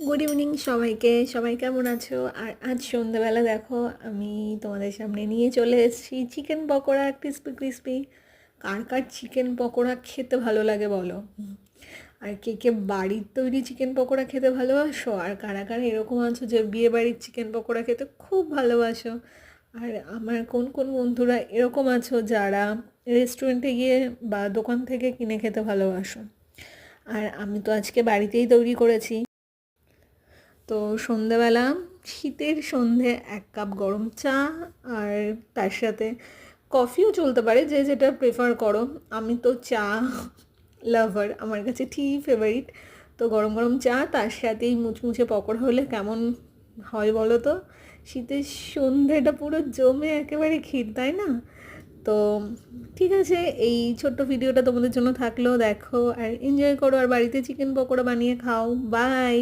Good evening সবাইকে। সবাই কেমন আছো? আর আজ সন্ধ্যাবেলা দেখো আমি তোমাদের সামনে নিয়ে চলে এসেছি চিকেন পকোড়া ক্রিস্পি ক্রিস্পি। কার কার চিকেন পকোড়া খেতে ভালো লাগে বলো? আর কে কে বাড়ির তৈরি চিকেন পকোড়া খেতে ভালোবাসো? আর কারা কারা এরকম আছো যে বিয়ে বাড়ির চিকেন পকোড়া খেতে খুব ভালোবাসো? আর আমার কোন কোন বন্ধুরা এরকম আছো যারা রেস্টুরেন্টে গিয়ে বা দোকান থেকে কিনে খেতে ভালোবাসো? আর আমি তো আজকে বাড়িতেই তৈরি করেছি। তো সন্ধেবেলা শীতের সন্ধে 1 কাপ গরম চা, আর তার সাথে কফিও চলতে পারে, যে যেটা প্রেফার করো। আমি তো চা লাভার, আমার কাছে টি ফেভারিট। তো গরম গরম চা, তার সাথেই মুচমুচে পকোড়া হলে কেমন হয় বলো তো? শীতের সন্ধেটা পুরো জমে একেবারে ক্ষীর, তাই না? তো ঠিক আছে, এই ছোট্ট ভিডিওটা তোমাদের জন্য থাকলো, দেখো আর এনজয় করো, আর বাড়িতে চিকেন পকোড়া বানিয়ে খাও। বাই।